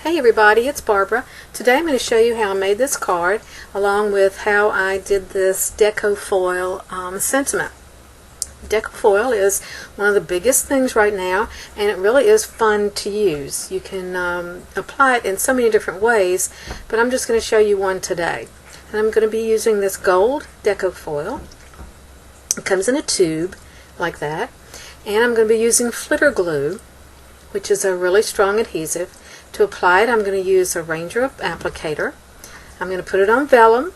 Hey everybody, it's Barbara. Today I'm going to show you how I made this card along with how I did this Deco Foil sentiment. Deco Foil is one of the biggest things right now, and it really is fun to use. You can apply it in so many different ways, but I'm just going to show you one today. And I'm going to be using this gold Deco Foil. It comes in a tube like that, and I'm going to be using FlitterGlu, which is a really strong adhesive. To apply it, I'm going to use a Ranger applicator. I'm going to put it on vellum.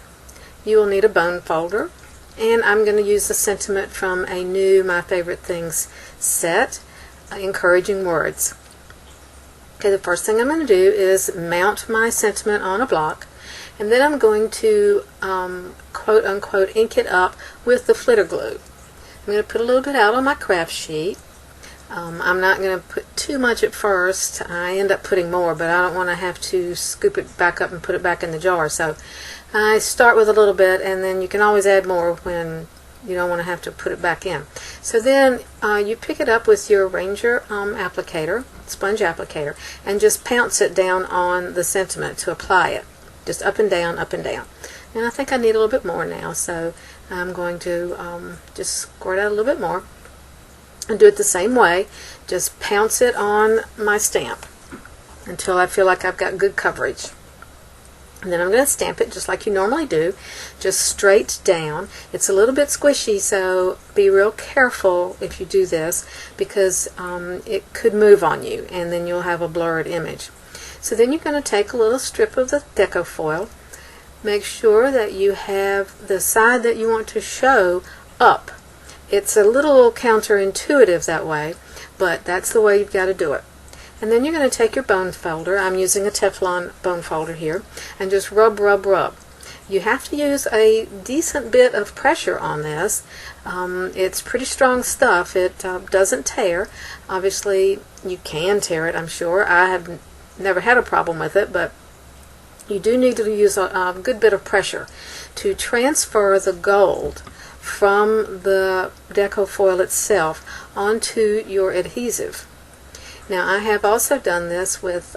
You will need a bone folder. And I'm going to use the sentiment from a new My Favorite Things set, Encouraging Words. Okay, the first thing I'm going to do is mount my sentiment on a block. And then I'm going to quote-unquote ink it up with the FlitterGlu. I'm going to put a little bit out on my craft sheet. I'm not going to put too much at first. I end up putting more, but I don't want to have to scoop it back up and put it back in the jar. So I start with a little bit, and then you can always add more when you don't want to have to put it back in. So then you pick it up with your Ranger applicator, sponge applicator, and just pounce it down on the sentiment to apply it. Just up and down, up and down. And I think I need a little bit more now, so I'm going to just squirt out a little bit more. And do it the same way. Just pounce it on my stamp until I feel like I've got good coverage. And then I'm going to stamp it just like you normally do, just straight down. It's a little bit squishy, so be real careful if you do this, because it could move on you and then you'll have a blurred image. So then you're going to take a little strip of the Deco Foil. Make sure that you have the side that you want to show up. It's a little counterintuitive that way, but that's the way you've got to do it. And then you're going to take your bone folder. I'm using a Teflon bone folder here, and just rub, rub, rub. You have to use a decent bit of pressure on this. It's pretty strong stuff. It doesn't tear. Obviously, you can tear it, I'm sure. I have never had a problem with it, but you do need to use a good bit of pressure to transfer the gold from the Deco Foil itself onto your adhesive. Now I have also done this with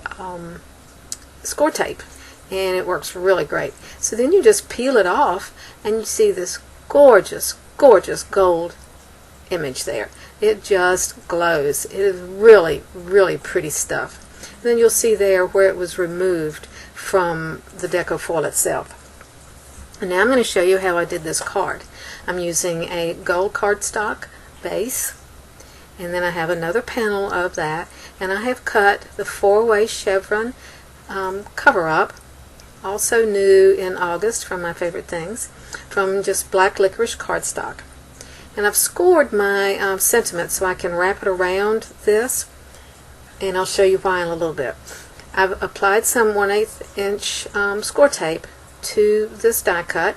score tape, and it works really great. So then you just peel it off and you see this gorgeous, gorgeous gold image there. It just glows. It is really, really pretty stuff. And then you'll see there where it was removed from the Deco Foil itself. And now I'm going to show you how I did this card. I'm using a gold cardstock base, and then I have another panel of that, and I have cut the Way Chevron Cover-Up, also new in August from My Favorite Things, from just black licorice cardstock. And I've scored my sentiment so I can wrap it around this, and I'll show you why in a little bit. I've applied some 1/8 inch score tape to this die cut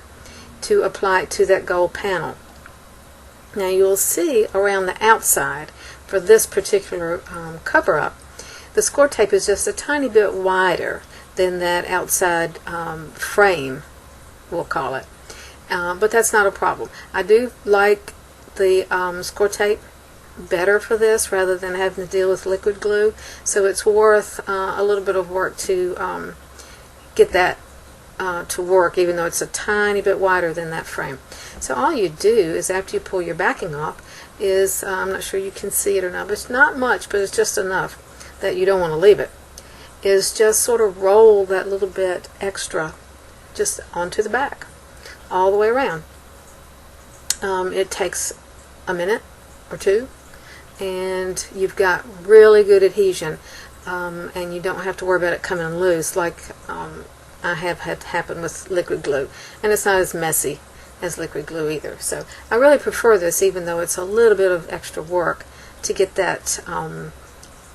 to apply it to that gold panel. Now you'll see around the outside for this particular cover-up, the score tape is just a tiny bit wider than that outside frame, we'll call it. But that's not a problem. I do like the score tape better for this rather than having to deal with liquid glue, so it's worth a little bit of work to get that to work, even though it's a tiny bit wider than that frame. So all you do is, after you pull your backing off, is I'm not sure you can see it or not, but it's not much, but it's just enough that you don't want to leave it, is just sort of roll that little bit extra just onto the back all the way around. It takes a minute or two, and you've got really good adhesion, and you don't have to worry about it coming loose like I have had happen with liquid glue, and it's not as messy as liquid glue either. So I really prefer this, even though it's a little bit of extra work to get that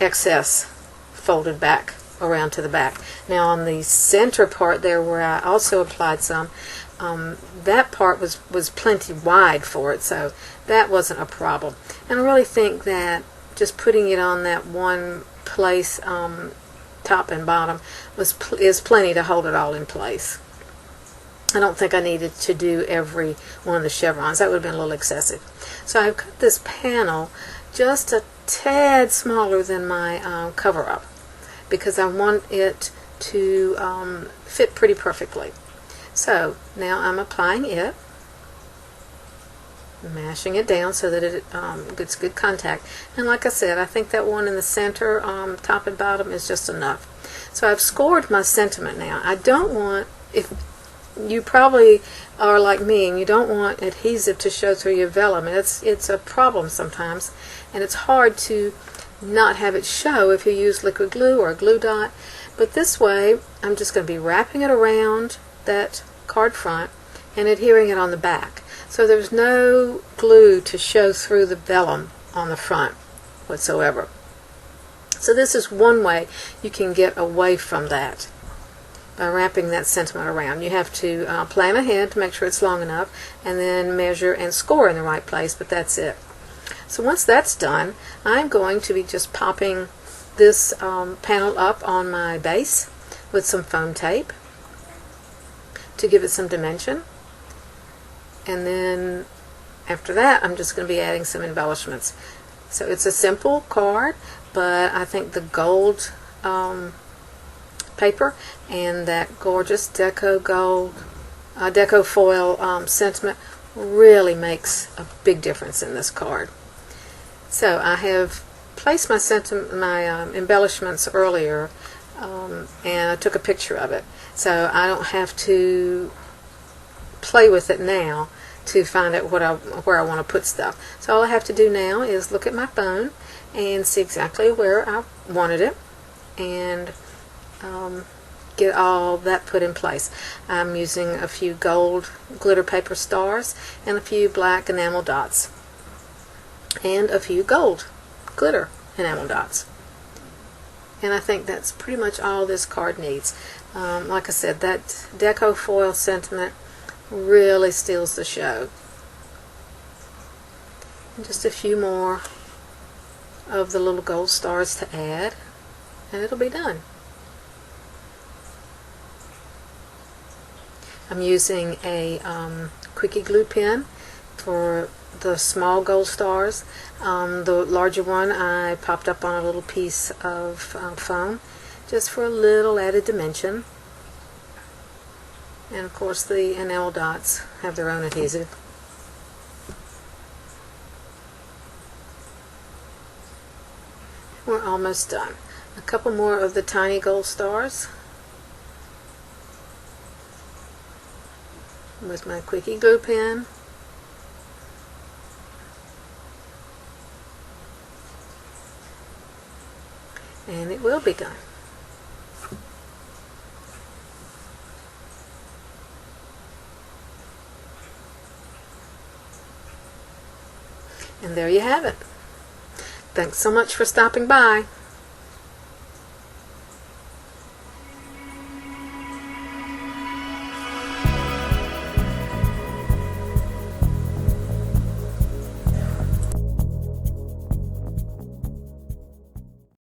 excess folded back around to the back. Now on the center part there where I also applied some, that part was plenty wide for it, so that wasn't a problem. And I really think that just putting it on that one place, top and bottom, is plenty to hold it all in place. I don't think I needed to do every one of the chevrons. That would have been a little excessive. So I've cut this panel just a tad smaller than my cover-up. because I want it to fit pretty perfectly. So now I'm applying it, mashing it down so that it gets good contact. And like I said, I think that one in the center, top and bottom, is just enough. So I've scored my sentiment now. I don't want, if you probably are like me and you don't want adhesive to show through your vellum, and it's a problem sometimes, and it's hard to not have it show if you use liquid glue or a glue dot. But this way I'm just going to be wrapping it around that card front and adhering it on the back, so there's no glue to show through the vellum on the front whatsoever. So this is one way you can get away from that, by wrapping that sentiment around. You have to plan ahead to make sure it's long enough, and then measure and score in the right place, but that's it. So once that's done, I'm going to be just popping this panel up on my base with some foam tape to give it some dimension. And then after that, I'm just going to be adding some embellishments. So it's a simple card, but I think the gold paper and that gorgeous Deco Foil sentiment really makes a big difference in this card. So I have placed my embellishments earlier, and I took a picture of it, so I don't have to play with it now to find out where I want to put stuff. So all I have to do now is look at my phone and see exactly where I wanted it, and get all that put in place. I'm using a few gold glitter paper stars and a few black enamel dots and a few gold glitter enamel dots. And I think that's pretty much all this card needs. Like I said, that Deco Foil sentiment really steals the show. And just a few more of the little gold stars to add, and it'll be done. I'm using a quickie glue pen for the small gold stars. The larger one I popped up on a little piece of foam just for a little added dimension. And of course the enamel dots have their own adhesive. We're almost done. A couple more of the tiny gold stars with my quickie glue pen. And it will be done. And there you have it. Thanks so much for stopping by.